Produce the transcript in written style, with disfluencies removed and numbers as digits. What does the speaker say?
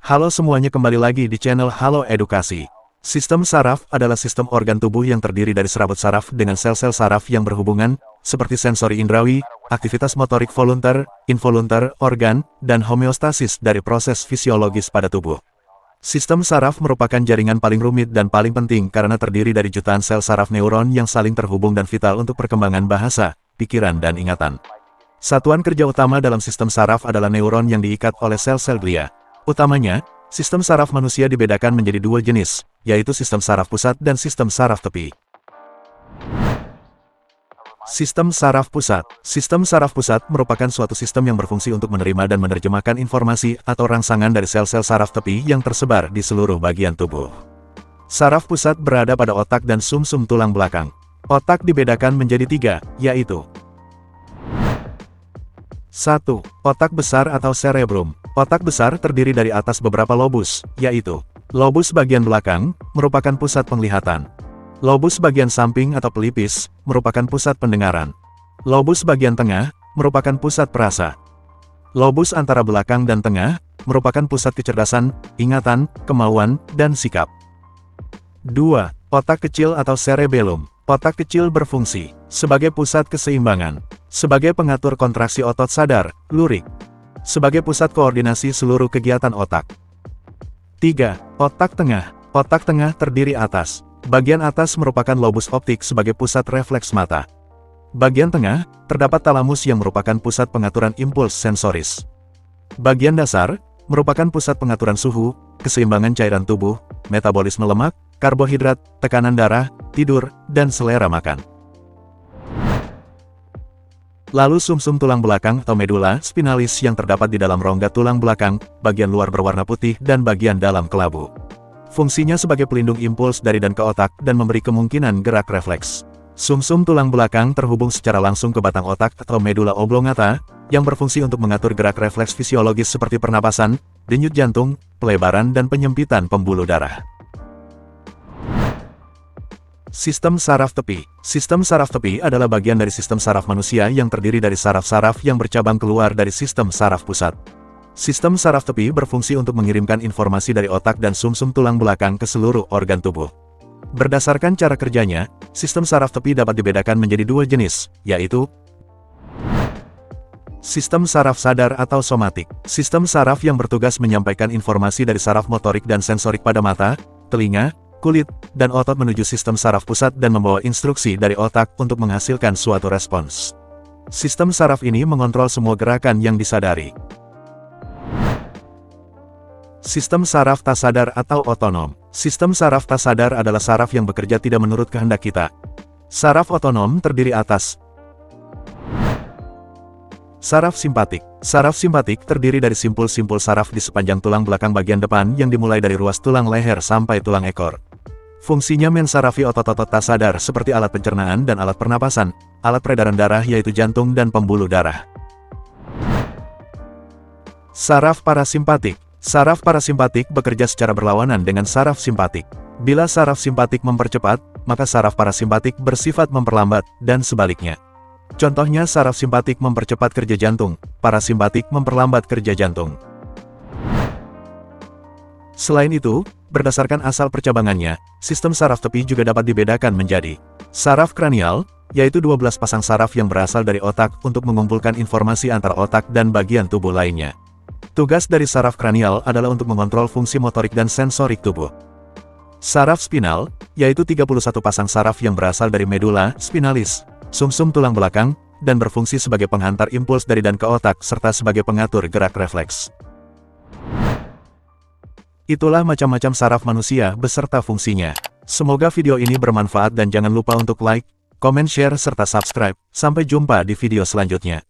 Halo semuanya, kembali lagi di channel Halo Edukasi. Sistem saraf adalah sistem organ tubuh yang terdiri dari serabut saraf dengan sel-sel saraf yang berhubungan, seperti sensori indrawi, aktivitas motorik volunter, involunter, organ, dan homeostasis dari proses fisiologis pada tubuh. Sistem saraf merupakan jaringan paling rumit dan paling penting karena terdiri dari jutaan sel saraf neuron yang saling terhubung dan vital untuk perkembangan bahasa, pikiran, dan ingatan. Satuan kerja utama dalam sistem saraf adalah neuron yang diikat oleh sel-sel glia. Utamanya, sistem saraf manusia dibedakan menjadi dua jenis, yaitu sistem saraf pusat dan sistem saraf tepi. Sistem saraf pusat. Sistem saraf pusat merupakan suatu sistem yang berfungsi untuk menerima dan menerjemahkan informasi atau rangsangan dari sel-sel saraf tepi yang tersebar di seluruh bagian tubuh. Saraf pusat berada pada otak dan sumsum tulang belakang. Otak dibedakan menjadi tiga, yaitu 1. Otak besar atau cerebrum. Otak besar terdiri dari atas beberapa lobus, yaitu lobus bagian belakang, merupakan pusat penglihatan. Lobus bagian samping atau pelipis, merupakan pusat pendengaran. Lobus bagian tengah, merupakan pusat perasa. Lobus antara belakang dan tengah, merupakan pusat kecerdasan, ingatan, kemauan, dan sikap. 2. Otak kecil atau cerebellum. Otak kecil berfungsi sebagai pusat keseimbangan, sebagai pengatur kontraksi otot sadar, lurik, sebagai pusat koordinasi seluruh kegiatan otak. 3. Otak tengah. Otak tengah terdiri atas. Bagian atas merupakan lobus optik sebagai pusat refleks mata. Bagian tengah, terdapat talamus yang merupakan pusat pengaturan impuls sensoris. Bagian dasar, merupakan pusat pengaturan suhu, keseimbangan cairan tubuh, metabolisme lemak, karbohidrat, tekanan darah, tidur, dan selera makan. Lalu sumsum tulang belakang atau medula spinalis yang terdapat di dalam rongga tulang belakang, bagian luar berwarna putih dan bagian dalam kelabu. Fungsinya sebagai pelindung impuls dari dan ke otak dan memberi kemungkinan gerak refleks. Sumsum tulang belakang terhubung secara langsung ke batang otak atau medula oblongata, yang berfungsi untuk mengatur gerak refleks fisiologis seperti pernapasan, denyut jantung, pelebaran dan penyempitan pembuluh darah. Sistem saraf tepi. Sistem saraf tepi adalah bagian dari sistem saraf manusia yang terdiri dari saraf-saraf yang bercabang keluar dari sistem saraf pusat. Sistem saraf tepi berfungsi untuk mengirimkan informasi dari otak dan sumsum tulang belakang ke seluruh organ tubuh. Berdasarkan cara kerjanya, sistem saraf tepi dapat dibedakan menjadi dua jenis, yaitu sistem saraf sadar atau somatik. Sistem saraf yang bertugas menyampaikan informasi dari saraf motorik dan sensorik pada mata, telinga, kulit, dan otot menuju sistem saraf pusat dan membawa instruksi dari otak untuk menghasilkan suatu respons. Sistem saraf ini mengontrol semua gerakan yang disadari. Sistem saraf tak sadar atau otonom. Sistem saraf tak sadar adalah saraf yang bekerja tidak menurut kehendak kita. Saraf otonom terdiri atas saraf simpatik. Saraf simpatik terdiri dari simpul-simpul saraf di sepanjang tulang belakang bagian depan yang dimulai dari ruas tulang leher sampai tulang ekor. Fungsinya mensarafi otot-otot tak sadar seperti alat pencernaan dan alat pernapasan, alat peredaran darah yaitu jantung dan pembuluh darah. Saraf parasimpatik. Saraf parasimpatik bekerja secara berlawanan dengan saraf simpatik. Bila saraf simpatik mempercepat, maka saraf parasimpatik bersifat memperlambat, dan sebaliknya. Contohnya saraf simpatik mempercepat kerja jantung, parasimpatik memperlambat kerja jantung. Selain itu, berdasarkan asal percabangannya, sistem saraf tepi juga dapat dibedakan menjadi saraf kranial, yaitu 12 pasang saraf yang berasal dari otak untuk mengumpulkan informasi antara otak dan bagian tubuh lainnya. Tugas dari saraf kranial adalah untuk mengontrol fungsi motorik dan sensorik tubuh. Saraf spinal, yaitu 31 pasang saraf yang berasal dari medula spinalis, sumsum tulang belakang, dan berfungsi sebagai penghantar impuls dari dan ke otak serta sebagai pengatur gerak refleks. Itulah macam-macam saraf manusia beserta fungsinya. Semoga video ini bermanfaat dan jangan lupa untuk like, comment, share, serta subscribe. Sampai jumpa di video selanjutnya.